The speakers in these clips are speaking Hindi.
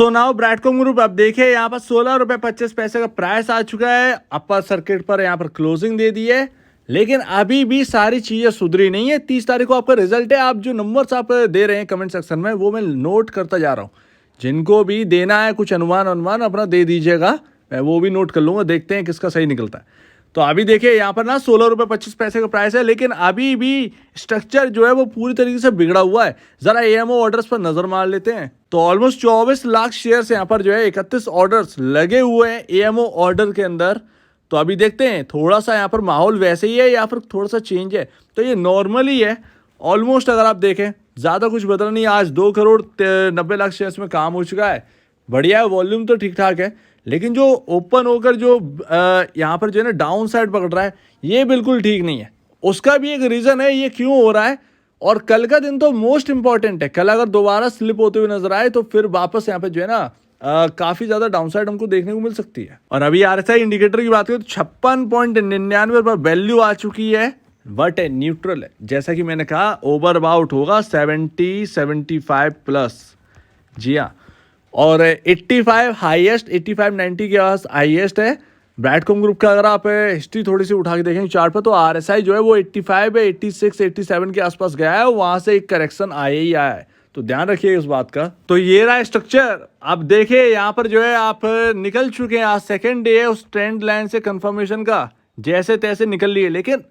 सो नाउ ब्रैडकॉम ग्रुप आप देखिए यहाँ पर 16 रुपये 25 पैसे का प्राइस आ चुका है। अपर सर्किट पर यहाँ पर क्लोजिंग दे दी है, लेकिन अभी भी सारी चीजें सुधरी नहीं है। 30 तारीख को आपका रिजल्ट है। आप जो नंबर्स आप दे रहे हैं कमेंट सेक्शन में वो मैं नोट करता जा रहा हूँ। जिनको भी देना है कुछ अनुमान अपना दे दीजिएगा, मैं वो भी नोट कर लूँगा। देखते हैं किसका सही निकलता है। तो अभी देखिए यहाँ पर ना 16 रुपये 25 पैसे का प्राइस है, लेकिन अभी भी स्ट्रक्चर जो है वो पूरी तरीके से बिगड़ा हुआ है। जरा एएमओ ऑर्डर्स पर नजर मार लेते हैं। तो ऑलमोस्ट 24 लाख शेयर्स यहाँ पर जो है 31 ऑर्डर्स लगे हुए हैं एएमओ ऑर्डर के अंदर। तो अभी देखते हैं थोड़ा सा यहाँ पर माहौल वैसे ही है या फिर थोड़ा सा चेंज है। तो ये नॉर्मली है ऑलमोस्ट। अगर आप देखें ज़्यादा कुछ बदला नहीं। आज 2 करोड़ 90 लाख शेयर्स में काम हो चुका है। बढ़िया है, वॉल्यूम तो ठीक ठाक है, लेकिन जो ओपन होकर जो यहाँ पर जो है ना डाउन साइड पकड़ रहा है ये बिल्कुल ठीक नहीं है। उसका भी एक रीज़न है ये क्यों हो रहा है। और कल का दिन तो मोस्ट इंपॉर्टेंट है। कल अगर दोबारा स्लिप होते हुए नजर आए तो फिर वापस यहाँ पे जो है ना काफ़ी ज़्यादा डाउनसाइड हमको देखने को मिल सकती है। और अभी आरएसआई इंडिकेटर की बात करें तो 56.99 पर वैल्यू आ चुकी है, बट न्यूट्रल है। जैसा कि मैंने कहा ओवर अबाउट होगा 70-75 प्लस। जी हाँ, और 85 हाईएस्ट, 85-90 के पास हाईएस्ट है ब्रैडकॉम ग्रुप का। अगर आप हिस्ट्री थोड़ी सी उठा के देखेंगे चार्ट पर तो आरएसआई जो है वो 85 है, 86 87 के आसपास गया है। वहां से एक करेक्शन आया ही आया है, तो ध्यान रखिए इस बात का। तो ये रहा स्ट्रक्चर। अब देखिए यहाँ पर जो है आप निकल चुके हैं। आज सेकेंड डे है उस ट्रेंड लाइन से कंफर्मेशन का, जैसे तैसे निकल लिए। लेकिन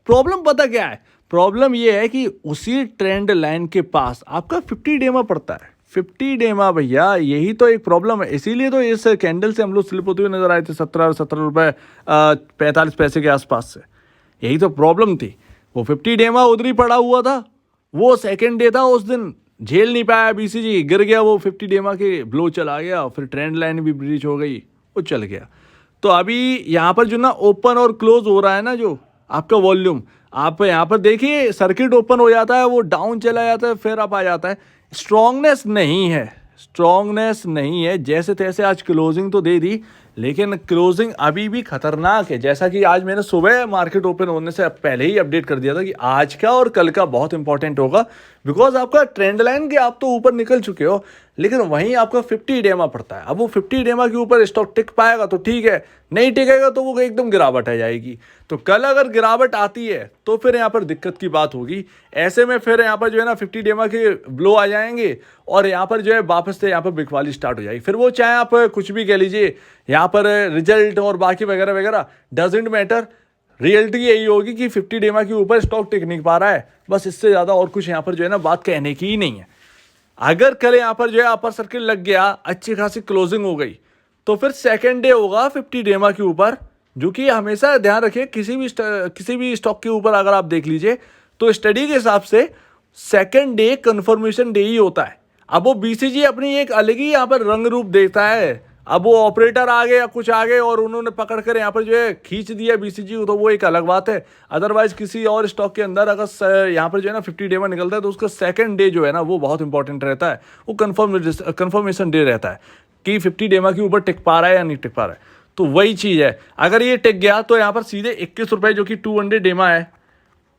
प्रॉब्लम पता क्या है? प्रॉब्लम ये है कि उसी ट्रेंड लाइन के पास आपका 50 डेमा पड़ता है। 50 डेमा भैया, यही तो एक प्रॉब्लम है। इसीलिए तो इस कैंडल से हम लोग स्लिप होते हुए नजर आए थे 17 रुपये 45 पैसे के आसपास से। यही तो प्रॉब्लम थी। वो 50 डेमा उधर ही पड़ा हुआ था। वो सेकेंड डे था, उस दिन झेल नहीं पाया बीसीजी, गिर गया। वो 50 डेमा के ब्लो चला गया, फिर ट्रेंड लाइन भी ब्रीच हो गई, वो चल गया। तो अभी यहाँ पर जो ना ओपन और क्लोज हो रहा है ना जो आपका वॉल्यूम, आप यहाँ पर देखिए सर्किट ओपन हो जाता है, वो डाउन चला जाता है, फिर आप आ जाता है। स्ट्रॉन्गनेस नहीं है, स्ट्रॉन्गनेस नहीं है। जैसे तैसे आज क्लोजिंग तो दे दी, लेकिन क्लोजिंग अभी भी खतरनाक है। जैसा कि आज मैंने सुबह मार्केट ओपन होने से पहले ही अपडेट कर दिया था कि आज का और कल का बहुत इंपॉर्टेंट होगा। बिकॉज आपका ट्रेंड लाइन के आप तो ऊपर निकल चुके हो, लेकिन वहीं आपका 50 डेमा पड़ता है। अब वो 50 डेमा के ऊपर स्टॉक टिक पाएगा तो ठीक है, नहीं टिकेगा तो वो एकदम गिरावट आ जाएगी। तो कल अगर गिरावट आती है तो फिर यहाँ पर दिक्कत की बात होगी। ऐसे में फिर यहाँ पर जो है ना 50 डेमा के ब्लो आ जाएंगे और यहाँ पर जो है वापस से यहाँ पर बिकवाली स्टार्ट हो जाएगी। फिर वो चाहे आप कुछ भी कह लीजिए, यहाँ पर रिजल्ट और बाकी वगैरह वगैरह डजेंट मैटर। रियलिटी यही होगी कि 50 डेमा के ऊपर स्टॉक टिक नहीं पा रहा है, बस। इससे ज़्यादा और कुछ यहाँ पर जो है ना बात कहने की ही नहीं है। अगर कल यहाँ पर जो है अपर सर्किट लग गया, अच्छी खासी क्लोजिंग हो गई, तो फिर सेकेंड डे होगा 50 डेमा के ऊपर। जो कि हमेशा ध्यान रखिए, किसी भी स्टॉक के ऊपर अगर आप देख लीजिए तो स्टडी के हिसाब से सेकेंड डे कंफर्मेशन डे ही होता है। अब वो बीसीजी अपनी एक अलग ही यहाँ पर रंग रूप देता है। अब वो ऑपरेटर आ गए या कुछ आ गए और उन्होंने पकड़ कर यहाँ पर जो है खींच दिया बीसीजी को, तो वो एक अलग बात है। अदरवाइज किसी और स्टॉक के अंदर अगर यहाँ पर जो है ना 50 डे में निकलता है तो उसका सेकंड डे जो है ना वो बहुत इंपॉर्टेंट रहता है। वो कंफर्मेशन डे रहता है कि 50 डेमा के ऊपर टिक पा रहा है या नहीं टिक पा रहा है। तो वही चीज़ है, अगर ये टिक गया तो यहाँ पर सीधे 21 रुपये जो कि 200 डेमा है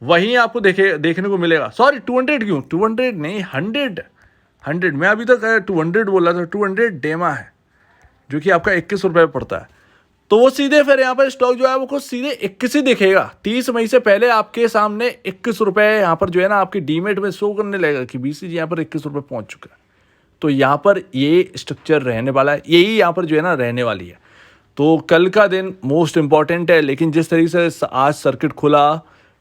वहीं आपको देखने को मिलेगा। सॉरी 200 क्यों, 200 नहीं 100, मैं अभी तक 200 बोला था। 200 डेमा है जो कि आपका 21 रुपये पड़ता है। तो वो सीधे फिर यहाँ पर स्टॉक जो है वो कुछ सीधे 21 ही दिखेगा। 30 मई से पहले आपके सामने 21 रुपये यहाँ पर जो है ना आपकी डीमेट में शो करने लगेगा कि बीसीजी यहाँ पर 21 रुपये पहुँच चुका है। तो यहाँ पर ये स्ट्रक्चर रहने वाला है, यही यहाँ पर जो है ना रहने वाली है। तो कल का दिन मोस्ट इंपॉर्टेंट है, लेकिन जिस तरीके से आज सर्किट खुला,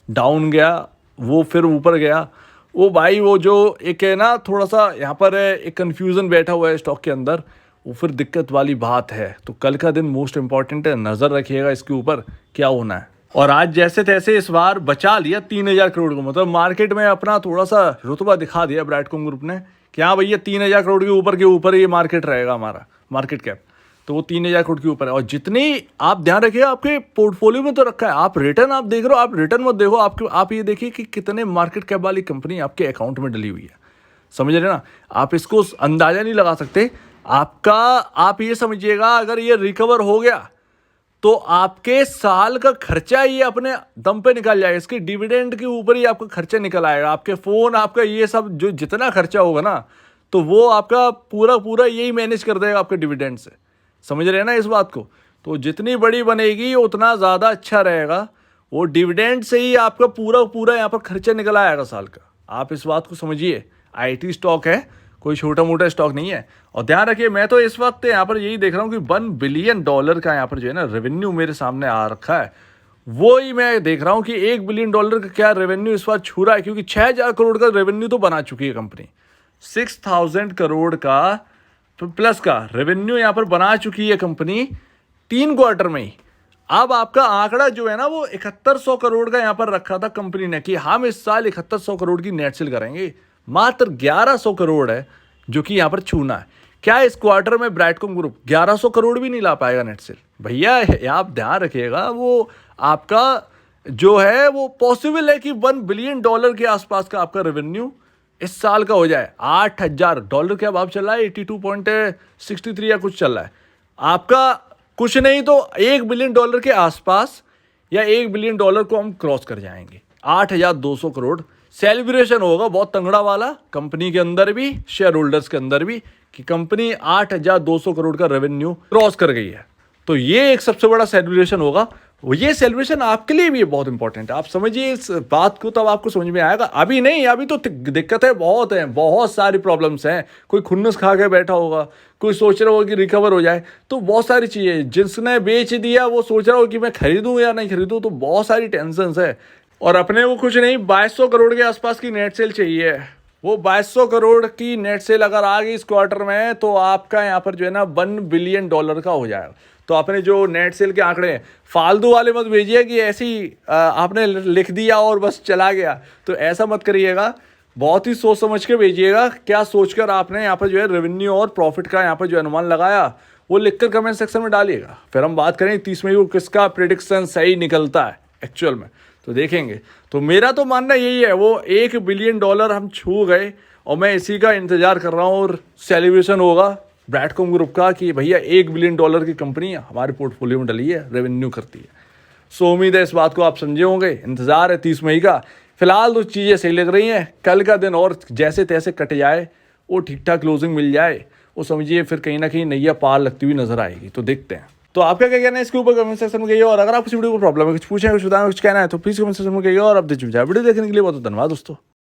डाउन गया, वो फिर ऊपर गया, वो भाई वो जो एक है ना थोड़ा सा यहाँ पर एक कन्फ्यूज़न बैठा हुआ है स्टॉक के अंदर, वो फिर दिक्कत वाली बात है। तो कल का दिन मोस्ट इंपॉर्टेंट है, नज़र रखिएगा इसके ऊपर क्या होना है। और आज जैसे तैसे इस बार बचा लिया 3000 करोड़ को, मतलब मार्केट में अपना थोड़ा सा रुतबा दिखा दिया ब्रैडकॉम ग्रुप ने कि हाँ भैया 3000 करोड़ के ऊपर ये मार्केट रहेगा, हमारा मार्केट कैप तो वो 3000 करोड़ के ऊपर है। और जितनी आप ध्यान रखिए आपके पोर्टफोलियो में तो रखा है, आप रिटर्न आप देख रहे हो, आप रिटर्न मत देखो, आप ये देखिए कि कितने मार्केट कैप वाली कंपनी आपके अकाउंट में डली हुई है। समझ रहे ना, आप इसको अंदाजा नहीं लगा सकते। आपका आप ये समझिएगा अगर ये रिकवर हो गया तो आपके साल का खर्चा ये अपने दम पे निकल जाएगा। इसके डिविडेंड के ऊपर ही आपका खर्चा निकल आएगा, आपके फ़ोन, आपका ये सब जो जितना खर्चा होगा ना, तो वो आपका पूरा पूरा यही मैनेज कर देगा आपके डिविडेंड से। समझ रहे हैं ना इस बात को? तो जितनी बड़ी बनेगी उतना ज़्यादा अच्छा रहेगा। वो डिविडेंड से ही आपका पूरा पूरा यहाँ पर खर्चा निकल आएगा साल का। आप इस बात को समझिए। आईटी स्टॉक है, कोई छोटा मोटा स्टॉक नहीं है। और ध्यान रखिए, मैं तो इस वक्त यहाँ पर यही देख रहा हूँ कि $1 बिलियन का यहाँ पर जो है ना रेवेन्यू मेरे सामने आ रखा है। वो ही मैं देख रहा हूँ कि $1 बिलियन का क्या रेवेन्यू इस बार छू रहा है, क्योंकि 6,000 करोड़ का रेवेन्यू तो बना चुकी है कंपनी। 6,000 करोड़ का प्लस का रेवेन्यू यहाँ पर बना चुकी है कंपनी 3 क्वार्टर में ही। अब आपका आंकड़ा जो है ना वो 7100 करोड़ का यहाँ पर रखा था कंपनी ने कि हम इस साल 7100 करोड़ की नेट सेल करेंगे। मात्र 1100 करोड़ है जो कि यहाँ पर छूना है। क्या इस क्वार्टर में ब्राइटकॉम ग्रुप 1100 करोड़ भी नहीं ला पाएगा नेट सेल? भैया आप ध्यान रखिएगा, वो आपका जो है वो पॉसिबल है कि $1 बिलियन के आसपास का आपका रेवेन्यू इस साल का हो जाए। $8,000 क्या भाव चल रहा है, 82.63 या कुछ चल रहा है आपका। कुछ नहीं तो $1 बिलियन के आसपास या $1 बिलियन को हम क्रॉस कर जाएंगे। 8,200 करोड़ सेलिब्रेशन होगा बहुत तंगड़ा वाला, कंपनी के अंदर भी, शेयर होल्डर्स के अंदर भी, कि कंपनी 8,200 करोड़ का रेवेन्यू क्रॉस कर गई है। तो ये एक सबसे बड़ा सेलिब्रेशन होगा। ये सेलिब्रेशन आपके लिए भी बहुत इंपॉर्टेंट है। आप समझिए इस बात को, तब आपको समझ में आएगा। अभी नहीं, अभी तो दिक्कतें बहुत हैं, बहुत सारी प्रॉब्लम्स हैं। कोई खुन्नस खा के बैठा होगा, कोई सोच रहा होगा कि रिकवर हो जाए, तो बहुत सारी चीज़ें। जिसने बेच दिया वो सोच रहा हो कि मैं खरीदूं या नहीं खरीदूं, तो बहुत सारी टेंशन है। और अपने को कुछ नहीं, 2200 करोड़ के आसपास की नेट सेल चाहिए। वो 2200 करोड़ की नेट सेल अगर आ गई इस क्वार्टर में, तो आपका यहाँ पर जो है ना $1 बिलियन का हो जाएगा। तो आपने जो नेट सेल के आंकड़े हैं फालतू वाले मत भेजिए कि ऐसी आपने लिख दिया और बस चला गया, तो ऐसा मत करिएगा। बहुत ही सोच समझ के भेजिएगा। क्या सोचकर आपने यहाँ पर जो है रेवेन्यू और प्रॉफिट का यहाँ पर जो अनुमान लगाया, वो लिखकर कमेंट सेक्शन में डालिएगा। फिर हम बात करें 30 मई को किसका प्रेडिक्शन सही निकलता है एक्चुअल में, तो देखेंगे। तो मेरा तो मानना यही है, वो $1 बिलियन हम छू गए और मैं इसी का इंतजार कर रहा हूँ। और सेलिब्रेशन होगा ब्रैडकॉम ग्रुप का कि भैया $1 बिलियन की कंपनी हमारे पोर्टफोलियो में डली है, रेवेन्यू करती है। सो उम्मीद है इस बात को आप समझे होंगे। इंतजार है 30 मई का। फिलहाल तो चीज़ें सही लग रही हैं। कल का दिन और जैसे तैसे कट जाए, वो ठीक ठाक क्लोजिंग मिल जाए, वो समझिए फिर कहीं ना कहीं नैया पार लगती हुई नजर आएगी। तो देखते हैं। तो आपका क्या कहना है इसके ऊपर कमेंट सेक्शन में कहिए। और अगर आपको वीडियो को प्रॉब्लम है, कुछ पूछना है, कुछ बताना, कुछ कहना है, तो प्लीज कमेंट सेक्शन में कहिए। और अब वीडियो देखने के लिए बहुत धन्यवाद दोस्तों।